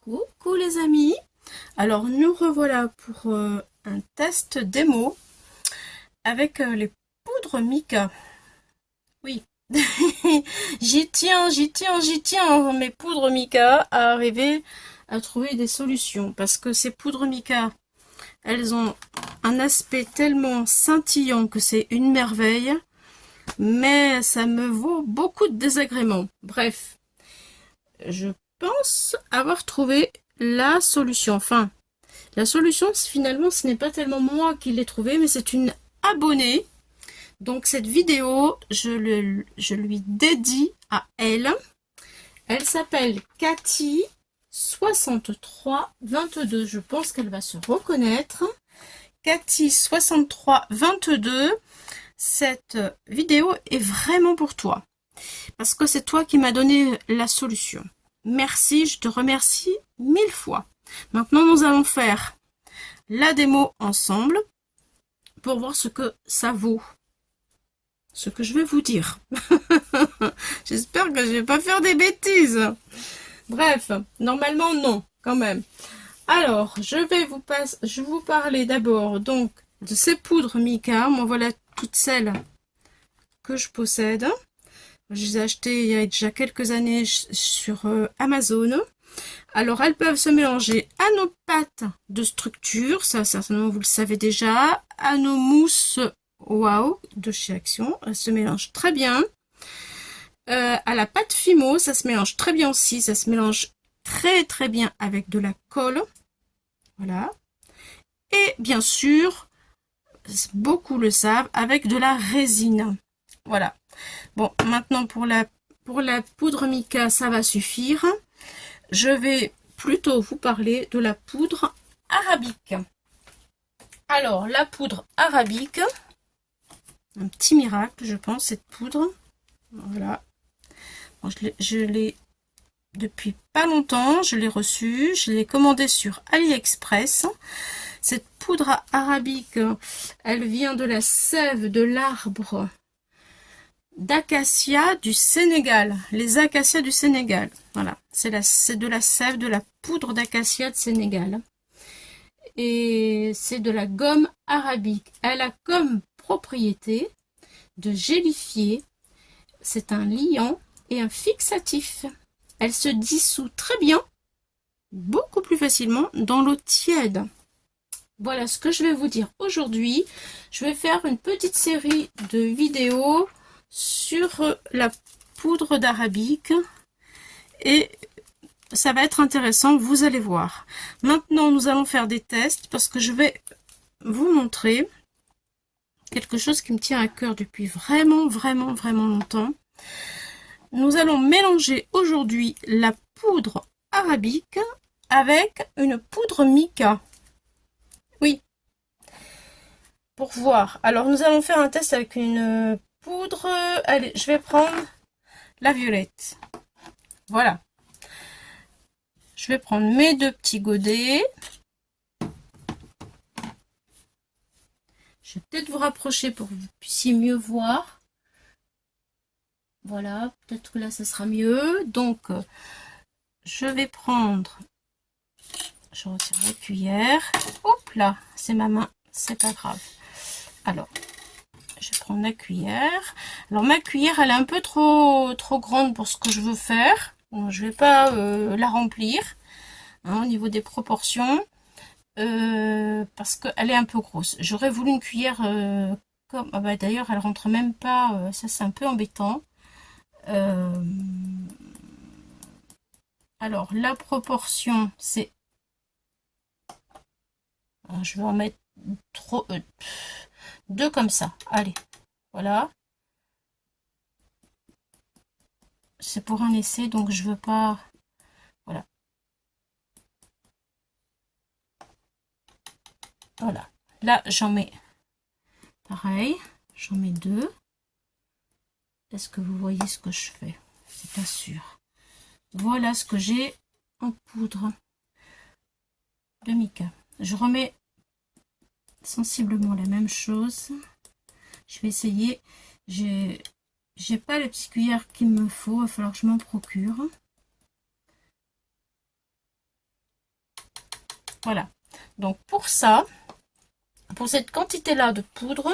Coucou les amis, alors nous revoilà pour un test démo avec les poudres Mica. Oui, j'y tiens, mes poudres Mica à arriver à trouver des solutions parce que ces poudres Mica, elles ont un aspect tellement scintillant que c'est une merveille, mais ça me vaut beaucoup de désagréments. Bref, je pense avoir trouvé la solution. Enfin, la solution, finalement, ce n'est pas tellement moi qui l'ai trouvée, mais c'est une abonnée. Donc cette vidéo, je lui dédie à elle. Elle s'appelle Cathy 6322. Je pense qu'elle va se reconnaître. Cathy 6322. Cette vidéo est vraiment pour toi. Parce que c'est toi qui m'as donné la solution. Merci, je te remercie 1000 fois. Maintenant, nous allons faire la démo ensemble pour voir ce que ça vaut. Ce que je vais vous dire. J'espère que je vais pas faire des bêtises. Bref, normalement non, quand même. Alors, je vais vous parler d'abord donc de ces poudres Mica. Moi, voilà toutes celles que je possède. Je les ai achetées il y a déjà quelques années sur Amazon. Alors, elles peuvent se mélanger à nos pâtes de structure, ça certainement vous le savez déjà, à nos mousses Wow de chez Action, elles se mélangent très bien. À la pâte Fimo, ça se mélange très bien aussi, ça se mélange très bien avec de la colle. Voilà. Et bien sûr, beaucoup le savent, avec de la résine. Voilà. Bon, maintenant pour la poudre Mica, ça va suffire. Je vais plutôt vous parler de la poudre arabique. Alors, la poudre arabique, un petit miracle, je pense, cette poudre. Voilà. Bon, je l'ai depuis pas longtemps, je l'ai reçue, je l'ai commandée sur AliExpress. Cette poudre arabique, elle vient de la sève de l'arbre d'acacia du Sénégal, les acacias du Sénégal. Voilà, c'est de la sève de la poudre d'acacia de Sénégal. Et c'est de la gomme arabique. Elle a comme propriété de gélifier. C'est un liant et un fixatif. Elle se dissout très bien, beaucoup plus facilement dans l'eau tiède. Voilà ce que je vais vous dire aujourd'hui. Je vais faire une petite série de vidéos sur la poudre d'arabique et ça va être intéressant, vous allez voir. Maintenant, nous allons faire des tests parce que je vais vous montrer quelque chose qui me tient à cœur depuis vraiment longtemps. Nous allons mélanger aujourd'hui la poudre arabique avec une poudre mica. Oui, pour voir. Alors, nous allons faire un test avec une poudre. Allez, je vais prendre la violette. Voilà. Je vais prendre mes deux petits godets. Je vais peut-être vous rapprocher pour que vous puissiez mieux voir. Voilà, peut-être que là, ça sera mieux. Donc, je vais prendre... Je retire la cuillère. Hop là, c'est ma main, c'est pas grave. Alors, je vais prendre la cuillère. Alors, ma cuillère, elle est un peu trop grande pour ce que je veux faire. Bon, je vais pas la remplir hein, au niveau des proportions. Parce qu'elle est un peu grosse. J'aurais voulu une cuillère comme... Ah bah, d'ailleurs, elle rentre même pas. Ça, c'est un peu embêtant. Alors, la proportion, c'est... Je vais en mettre deux comme ça. Allez, voilà. C'est pour un essai, donc je veux pas... Voilà. Voilà. Là, j'en mets... Pareil, j'en mets deux. Est-ce que vous voyez ce que je fais? C'est pas sûr. Voilà ce que j'ai en poudre de mica. Je remets sensiblement la même chose. Je vais essayer. J'ai pas la petite cuillère qu'il me faut. Il va falloir que je m'en procure. Voilà. Donc pour ça, pour cette quantité-là de poudre,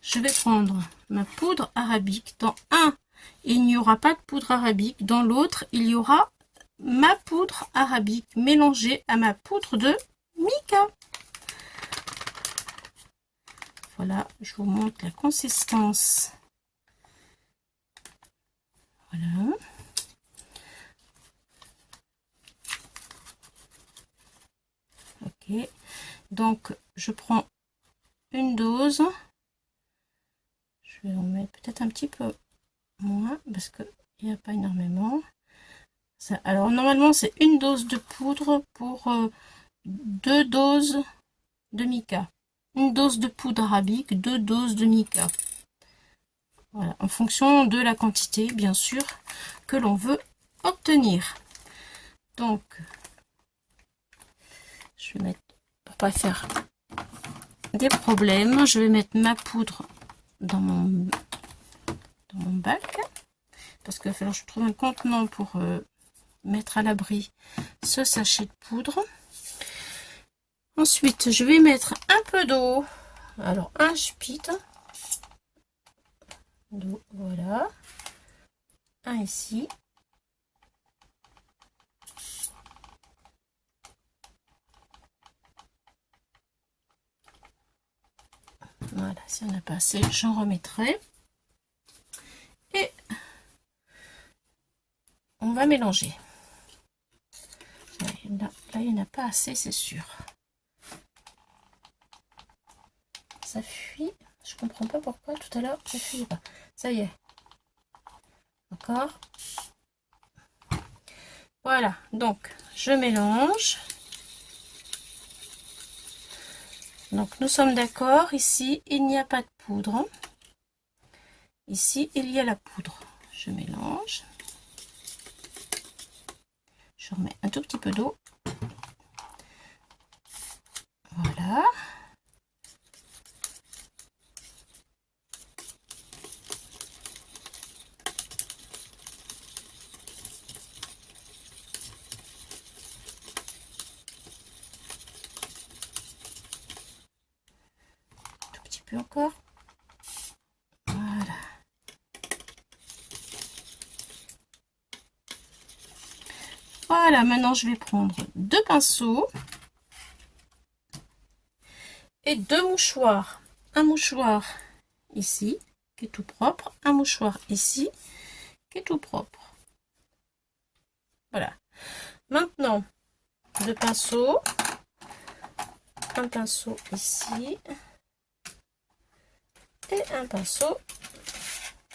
je vais prendre ma poudre arabique. Dans un, il n'y aura pas de poudre arabique. Dans l'autre, il y aura ma poudre arabique mélangée à ma poudre de mica. Voilà, je vous montre la consistance. Voilà. Ok. Donc, je prends une dose. Je vais en mettre peut-être un petit peu moins parce qu'il n'y a pas énormément. Ça, alors, normalement, c'est une dose de poudre pour 2 doses de mica. Une dose de poudre arabique, 2 doses de mica. Voilà, en fonction de la quantité, bien sûr, que l'on veut obtenir. Donc, je vais mettre, pour pas faire des problèmes, je vais mettre ma poudre dans mon bac. Parce qu'il va falloir que je trouve un contenant pour mettre à l'abri ce sachet de poudre. Ensuite, je vais mettre un peu d'eau. Alors, un spit d'eau, voilà. Un ici. Voilà, si on n'a pas assez, j'en remettrai. Et on va mélanger. Là, il n'y en a pas assez, c'est sûr. Ça fuit. Je comprends pas pourquoi tout à l'heure ça fuit pas. Ça y est. Encore. Voilà, donc je mélange. Donc nous sommes d'accord, ici il n'y a pas de poudre. Ici il y a la poudre. Je mélange. Je remets un tout petit peu d'eau. Voilà. Tout petit peu encore. Voilà. Voilà, maintenant je vais prendre 2 pinceaux et 2 mouchoirs. Un mouchoir ici qui est tout propre, un mouchoir ici qui est tout propre. Voilà. Maintenant, 2 pinceaux, un pinceau ici et un pinceau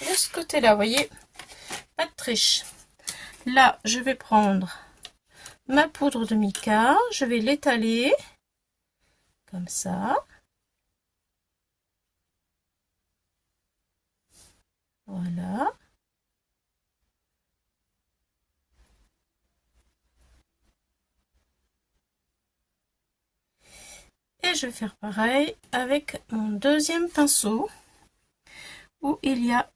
de ce côté-là. Vous voyez, pas de triche. Là, je vais prendre ma poudre de mica, je vais l'étaler comme ça. Voilà. Et je vais faire pareil avec mon deuxième pinceau où il y a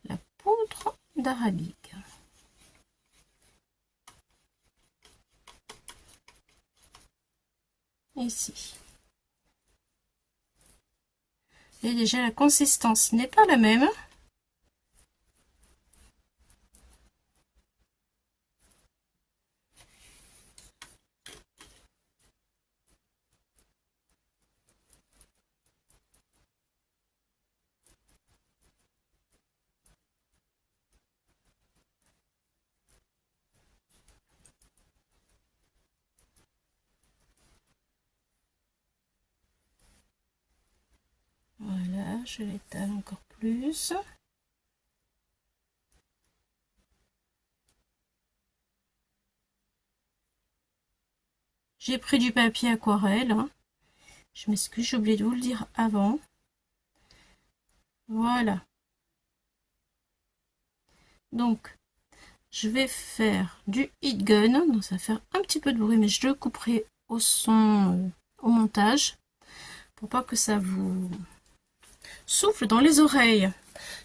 la poudre d'arabique. Ici. Et déjà la consistance n'est pas la même. Voilà, je l'étale encore plus. J'ai pris du papier aquarelle. Hein. Je m'excuse, j'ai oublié de vous le dire avant. Voilà. Donc, je vais faire du heat gun. Donc, ça va faire un petit peu de bruit, mais je le couperai au son, au montage. Pour pas que ça vous souffle dans les oreilles.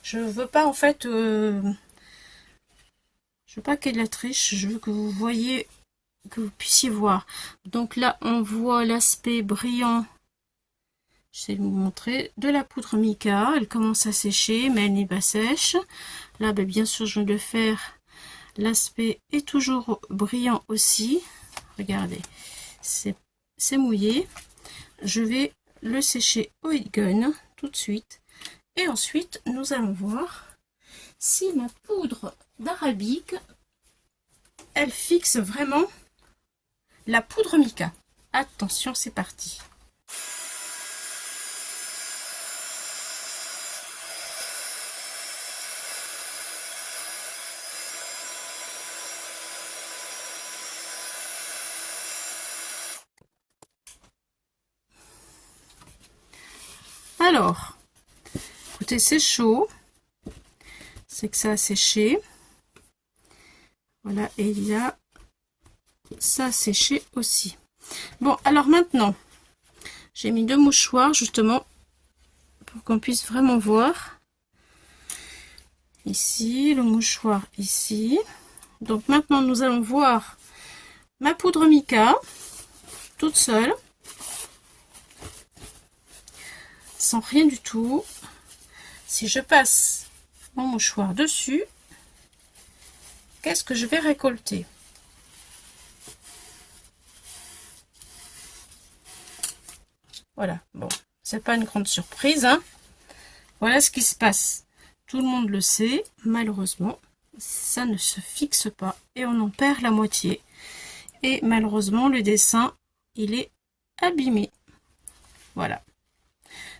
Je veux pas, en fait, je veux pas qu'il y ait de la triche, je veux que vous voyez, que vous puissiez voir. Donc là, on voit l'aspect brillant. Je vais vous montrer de la poudre mica. Elle commence à sécher, mais elle n'est pas sèche. Là, ben, bien sûr, je vais le faire. L'aspect est toujours brillant aussi. Regardez, c'est mouillé. Je vais le sécher au heat gun tout de suite. Et ensuite, nous allons voir si ma poudre d'arabique, elle fixe vraiment la poudre mica. Attention, c'est parti. Alors, écoutez, c'est chaud. C'est que ça a séché. Voilà, et il y a ça a séché aussi. Bon, alors maintenant, j'ai mis 2 mouchoirs justement pour qu'on puisse vraiment voir. Ici, le mouchoir ici. Donc maintenant, nous allons voir ma poudre mica toute seule, sans rien du tout. Si je passe mon mouchoir dessus, qu'est-ce que je vais récolter? Voilà, bon, c'est pas une grande surprise, hein. Voilà ce qui se passe. Tout le monde le sait, malheureusement, ça ne se fixe pas et on en perd la moitié. Et malheureusement, le dessin, il est abîmé. Voilà.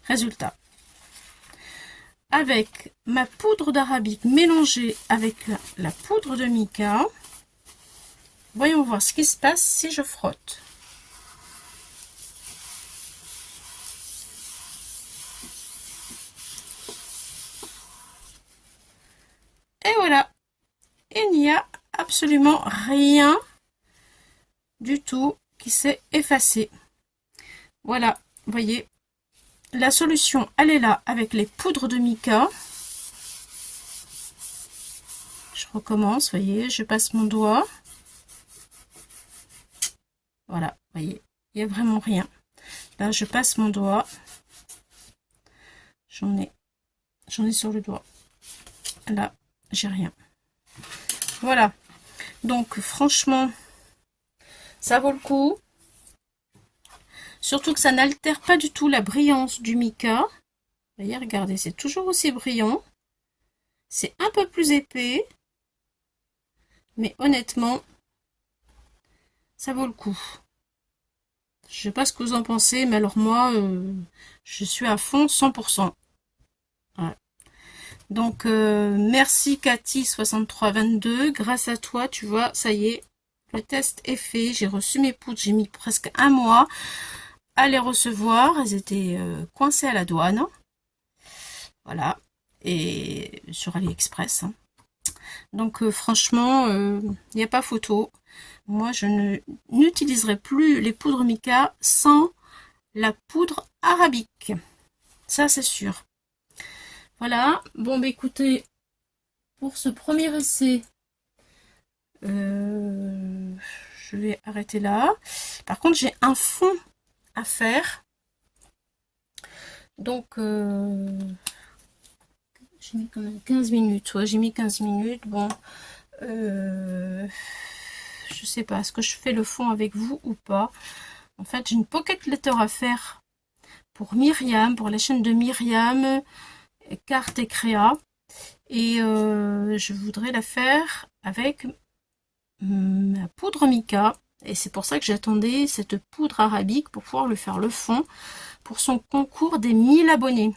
Résultat. Avec ma poudre d'arabique mélangée avec la poudre de mica, voyons voir ce qui se passe si je frotte. Et voilà, il n'y a absolument rien du tout qui s'est effacé. Voilà, vous voyez, la solution, elle est là avec les poudres de mica. Je recommence, voyez, je passe mon doigt. Voilà, voyez, il n'y a vraiment rien. Là, je passe mon doigt. J'en ai sur le doigt. Là, j'ai rien. Voilà. Donc, franchement, ça vaut le coup. Surtout que ça n'altère pas du tout la brillance du mica. Vous voyez, regardez, c'est toujours aussi brillant. C'est un peu plus épais. Mais honnêtement, ça vaut le coup. Je sais pas ce que vous en pensez, mais alors moi, je suis à fond 100%. Voilà. Donc, merci Cathy6322. Grâce à toi, tu vois, ça y est, le test est fait. J'ai reçu mes poudres, j'ai mis presque 1 mois à les recevoir. Elles étaient coincées à la douane. Voilà. Et sur AliExpress. Hein. Donc, franchement, il n'y a pas photo. Moi, je n'utiliserai plus les poudres mica sans la poudre arabique. Ça, c'est sûr. Voilà. Bon, bah écoutez, pour ce premier essai, je vais arrêter là. Par contre, j'ai un fond à faire. Donc, j'ai mis quand même 15 minutes. Ouais, j'ai mis 15 minutes. Bon, je sais pas, est-ce que je fais le fond avec vous ou pas? En fait, j'ai une pocket letter à faire pour Myriam, pour la chaîne de Myriam, Carte et Créa. Et je voudrais la faire avec ma poudre mica. Et c'est pour ça que j'attendais cette poudre arabique pour pouvoir lui faire le fond pour son concours des 1000 abonnés.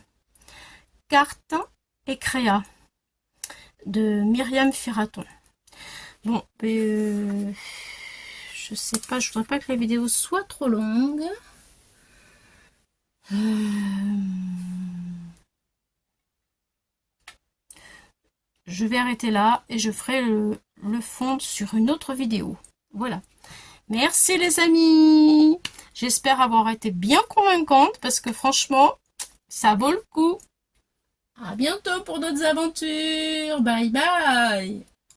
Carte et Créa de Myriam Ferraton. Bon, je sais pas, je voudrais pas que la vidéo soit trop longue. Je vais arrêter là et je ferai le fond sur une autre vidéo. Voilà. Merci les amis. J'espère avoir été bien convaincante parce que franchement, ça vaut le coup. À bientôt pour d'autres aventures. Bye bye.